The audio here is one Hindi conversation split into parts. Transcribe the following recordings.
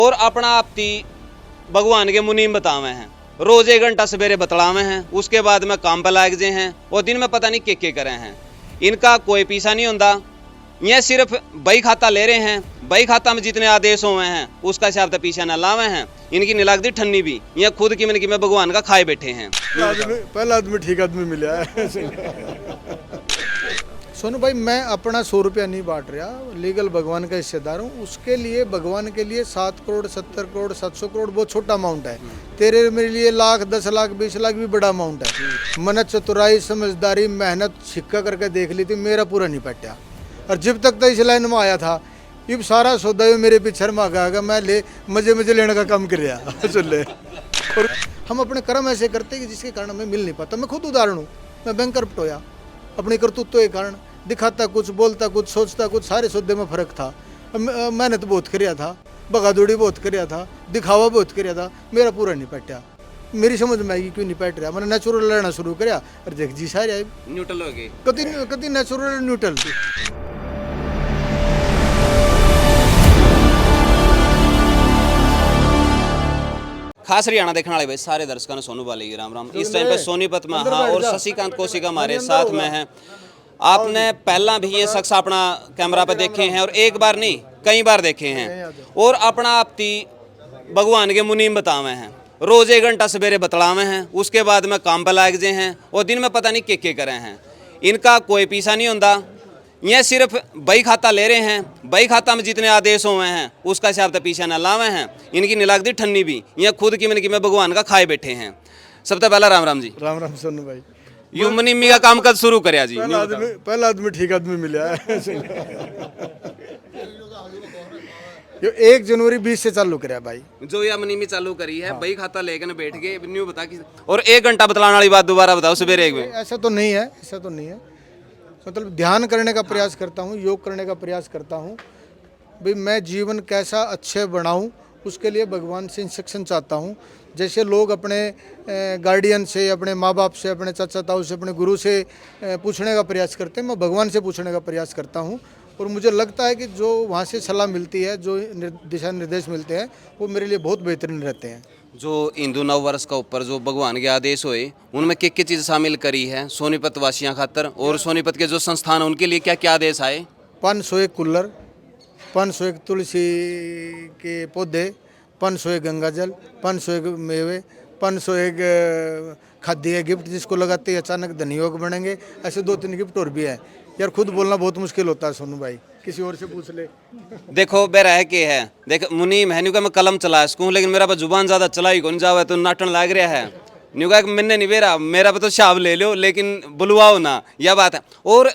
और अपना आपती भगवान के मुनीम बतावे हैं। रोज 1 घंटा सवेरे बतलावे हैं, उसके बाद में काम पर लाग जे हैं और दिन में पता नहीं के करे हैं। इनका कोई पीछा नहीं होता। ये सिर्फ बही खाता ले रहे हैं, बही खाता में जितने आदेश हुए हैं उसका हिसाब तो पीछा न लावे हैं। इनकी नहीं लगती ठन्नी भी, ये खुद की मन की में भगवान का खाए बैठे हैं। पहला आदमी ठीक आदमी मिला है। सोनू भाई, मैं अपना 100 रुपया नहीं बांट रहा, लीगल भगवान का हिस्सेदार हूँ। उसके लिए भगवान के लिए 7 करोड़ 70 करोड़ 700 करोड़ बहुत छोटा अमाउंट है। तेरे मेरे लिए लाख 10 लाख 20 लाख भी बड़ा अमाउंट है। मैंने चतुराई समझदारी मेहनत छिक्का करके देख ली थी, मेरा पूरा नहीं पटा। और जब तक तो इस लाइन में आया था, ये सारा सौदा मेरे पीछे मांगा, मैं ले मजे मजे लेने का काम कर रहा सुन ले। और हम अपने कर्म ऐसे करते कि जिसके कारण हमें मिल नहीं पाता। मैं खुद उदाहरण हूँ, मैं बैंकरप्ट होया अपने कर्तृत्व के कारण। दिखाता कुछ, बोलता कुछ, सोचता कुछ, सारे सौदे में फर्क था। मेहनत बहुत करिया था, बगादौड़ी बहुत करिया था, दिखावा बहुत करिया था, मेरा पूरा नहीं पटा। मेरी समझ में आई क्यों नहीं पट रहा। मैंने नेचुरल लेना शुरू करा और देख जी सारे न्यूट्रल हो गए, कति नेचुरल न्यूट्रल। खास हरियाणा देखने वाले भाई सारे दर्शकों ने सोनू बाली राम राम। इस टाइम पे सोनीपत में हाँ और शशिकांत कोशिका हमारे साथ में हैं। आपने पहला भी ये शख्स अपना कैमरा पे देखे हैं और एक बार नहीं कई बार देखे हैं और अपना आपती भगवान के मुनीम बतावे हैं। रोज 1 घंटा सवेरे बतलावे हैं, उसके बाद में काम पर लाग जे हैं और दिन में पता नहीं के करे हैं। इनका कोई पीछा नहीं होता। ये सिर्फ बही खाता ले रहे हैं, बही खाता में जितने आदेश हुए हैं उसका हिसाब तो पीछा न लावे हैं। इनकी नहीं लगती ठन्नी भी, ये खुद की मन की में भगवान का खाए बैठे हैं। सबसे पहला राम राम जी। राम राम सोनू भाई। यू मुनीमी का काम कब शुरू करया जी? पहला आदमी ठीक आदमी मिला है। ये 1 जनवरी 20 से चालू कराया भाई। जो यह मुनीमी चालू करी है, बही खाता लेकर बैठ गए न्यू बता कि और 1 घंटा बतलाने वाली बात दोबारा बताओ सवेरे 1 बजे। ऐसा तो नहीं है, ऐसा तो नहीं है। मतलब ध्यान करने का प्रयास करता हूँ, योग करने का प्रयास करता हूँ भाई। मैं जीवन कैसा अच्छे बनाऊँ उसके लिए भगवान से इंस्ट्रक्शन चाहता हूँ। जैसे लोग अपने गार्डियन से, अपने माँ बाप से, अपने चाचा ताऊ से, अपने गुरु से पूछने का प्रयास करते हैं, मैं भगवान से पूछने का प्रयास करता हूँ। और मुझे लगता है कि जो वहाँ से सलाह मिलती है, जो दिशा निर्देश मिलते हैं, वो मेरे लिए बहुत बेहतरीन रहते हैं। जो हिंदू नव वर्ष का ऊपर जो भगवान के आदेश हुए उनमें क्या चीज़ शामिल करी है सोनीपत वासियाँ खातर और सोनीपत के जो संस्थान उनके लिए क्या क्या आदेश आए? 501 कूलर, 501 तुलसी के पौधे, 501 गंगाजल, 501 मेवे, 501 खाद्य गिफ्ट जिसको लगाते ही अचानक धनी योग बनेंगे। ऐसे 2-3 गिफ्ट और भी हैं। यार खुद बोलना बहुत मुश्किल होता है सोनू भाई, किसी और से पूछ ले। देखो बेरा है के है, देख मुनीम है न्यू का मैं कलम चला सकूँ लेकिन मेरा पर जुबान ज़्यादा चला ही कौन जावे तो नाटन लाग रहा है। न्यू का मैंने नहीं बेरा, मेरा पर तो शाब ले लो लेकिन बुलवाओ ना, यह बात है। और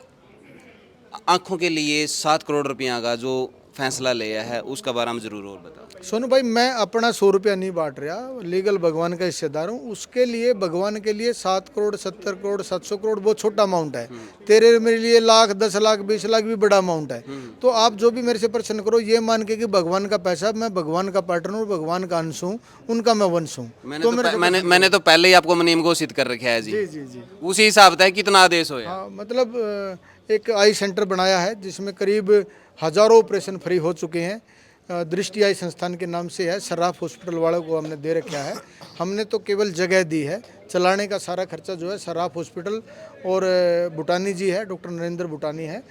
आँखों के लिए 7 करोड़ रुपया का जो फैसला लिया है उसका बारे में जरूर और बताओ। सोनू भाई, मैं अपना 100 रुपया नहीं बांट रहा, लीगल भगवान का हिस्सेदार हूँ। उसके लिए भगवान के लिए 7 करोड़ 70 करोड़ 700 करोड़ बहुत छोटा अमाउंट है। तेरे मेरे लिए लाख 10 लाख 20 लाख भी बड़ा अमाउंट है। तो आप जो भी मेरे से प्रश्न करो ये मान के कि भगवान का पैसा, मैं भगवान का पार्टनर हूँ, भगवान का अंश हूँ, उनका मैं वंश हूँ। मैंने तो पहले ही आपको मुनीम घोषित कर रखा है जी। जी जी जी। उसी हिसाब से कितना आदेश हो? हाँ, मतलब एक आई सेंटर बनाया है जिसमें करीब हजारों ऑपरेशन फ्री हो चुके हैं। दृष्टि आई संस्थान के नाम से है, सर्राफ हॉस्पिटल वालों को हमने दे रखा है। हमने तो केवल जगह दी है, चलाने का सारा खर्चा जो है सर्राफ हॉस्पिटल और भूटानी जी है, डॉक्टर नरेंद्र भूटानी है,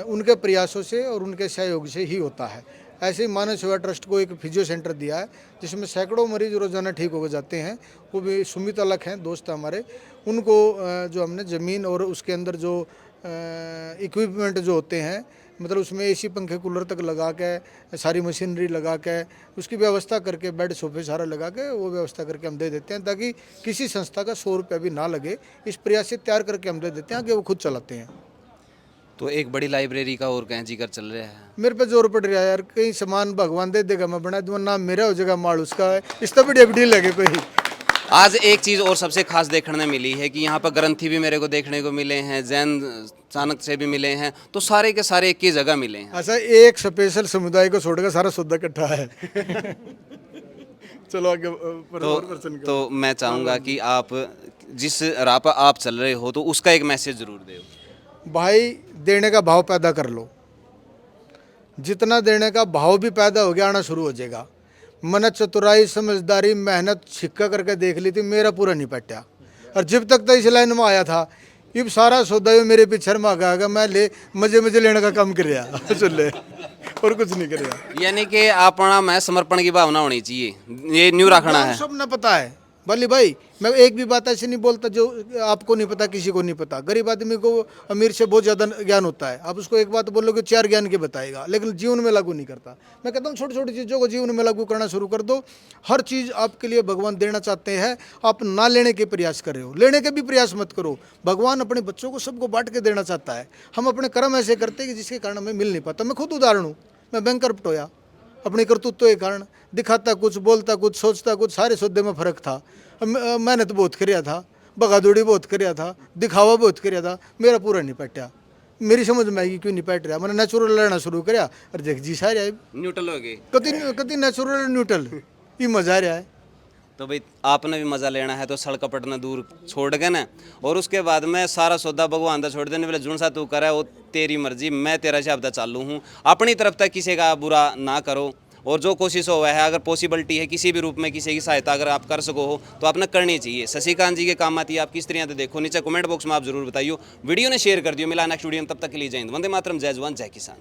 उनके प्रयासों से और उनके सहयोग से ही होता है। ऐसे ही मानव सेवा ट्रस्ट को एक फिजियो सेंटर दिया है जिसमें सैकड़ों मरीज रोजाना ठीक होकर जाते हैं। वो भी सुमित अलग हैं, दोस्त हमारे, उनको जो हमने ज़मीन और उसके अंदर जो इक्विपमेंट जो होते हैं, मतलब उसमें एसी पंखे कूलर तक लगा के, सारी मशीनरी लगा के, उसकी व्यवस्था करके, बेड सोफे सारा लगा के वो व्यवस्था करके हम दे देते हैं ताकि किसी संस्था का 100 रुपया भी ना लगे। इस प्रयास से तैयार करके हम दे देते हैं कि वो खुद चलाते हैं। तो एक बड़ी लाइब्रेरी का और कहीं जिक्र चल रहा है? मेरे पे जोर पड़ रहा है यार, कहीं सामान भगवान दे देगा, मैं बना दूंगा, नाम मेरा हो जाएगा, माल उसका है, इस तो बड़ी डील लगे कोई। आज एक चीज़ और सबसे खास देखने मिली है कि यहाँ पर ग्रंथी भी मेरे को देखने को मिले हैं, जैन चाणक्य से भी मिले हैं, तो सारे के सारे एक ही जगह मिले हैं। अच्छा, एक स्पेशल समुदाय को छोड़कर सारा सौदा इकट्ठा है। चलो आगे। तो मैं चाहूँगा कि आप जिस राह पर आप चल रहे हो तो उसका एक मैसेज जरूर दो। भाई, देने का भाव पैदा कर लो। जितना देने का भाव भी पैदा हो गया आना शुरू हो जाएगा। मैंने चतुराई समझदारी मेहनत छिक्का करके देख ली थी, मेरा पूरा नहीं पटा। और जब तक तो इस लाइन में आया था, इब सारा सौदा ये मेरे पीछे में आ मैं ले मजे मजे लेने का काम कर रहा सुन ले, और कुछ नहीं कर रहा। यानी कि अपना में समर्पण की भावना होनी चाहिए, ये न्यू रखना है। सब ना पता है बल्ली भाई, मैं एक भी बात ऐसे नहीं बोलता जो आपको नहीं पता, किसी को नहीं पता। गरीब आदमी को अमीर से बहुत ज़्यादा ज्ञान होता है। आप उसको एक बात बोलोगे 4 ज्ञान के बताएगा, लेकिन जीवन में लागू नहीं करता। मैं कहता हूँ छोटी छोटी चीज़ों को जीवन में लागू करना शुरू कर दो। हर चीज़ आपके लिए भगवान देना चाहते हैं, आप ना लेने के प्रयास कर रहे हो, लेने के भी प्रयास मत करो। भगवान अपने बच्चों को सबको बांट के देना चाहता है। हम अपने कर्म ऐसे करते हैं कि जिसके कारण हमें मिल नहीं पाता। मैं खुद उदाहरण हूँ, मैं बैंकरप्ट होया अपने कर्तृत्व के कारण। दिखाता कुछ, बोलता कुछ, सोचता कुछ, सारे सौदे में फर्क था। मेहनत बहुत करिया था, बगादौड़ी बहुत करिया था, दिखावा बहुत करिया था, मेरा पूरा नहीं पटा। मेरी समझ में आएगी क्यों नहीं पट रहा। मैंने नेचुरल लेना शुरू कराया और देख जी सारे न्यूट्रल हो गए, कति कति नेचुरल न्यूट्रल, ये मजा आ रहा है। तो भाई आपने भी मजा लेना है तो सड़ कपट न दूर छोड़ के ना, और उसके बाद में सारा सौदा भगवान दा छोड़ देने वाले जुन सा तू करे वो तेरी मर्जी, मैं तेरा शब्द चालू हूँ। अपनी तरफ तक किसी का बुरा ना करो, और जो कोशिश हो वह है, अगर पॉसिबिलिटी है किसी भी रूप में किसी की सहायता अगर आप कर सको हो तो आपने करनी चाहिए। शशिकांत जी के काम आती है आपकी स्त्रियां, तो देखो नीचे कमेंट बॉक्स में आप जरूर बताइए, वीडियो ने शेयर कर दियो। मिला नेक्स्ट वीडियो में, तब तक के लिए जय हिंद, वंदे मातरम, जय जवान जय किसान।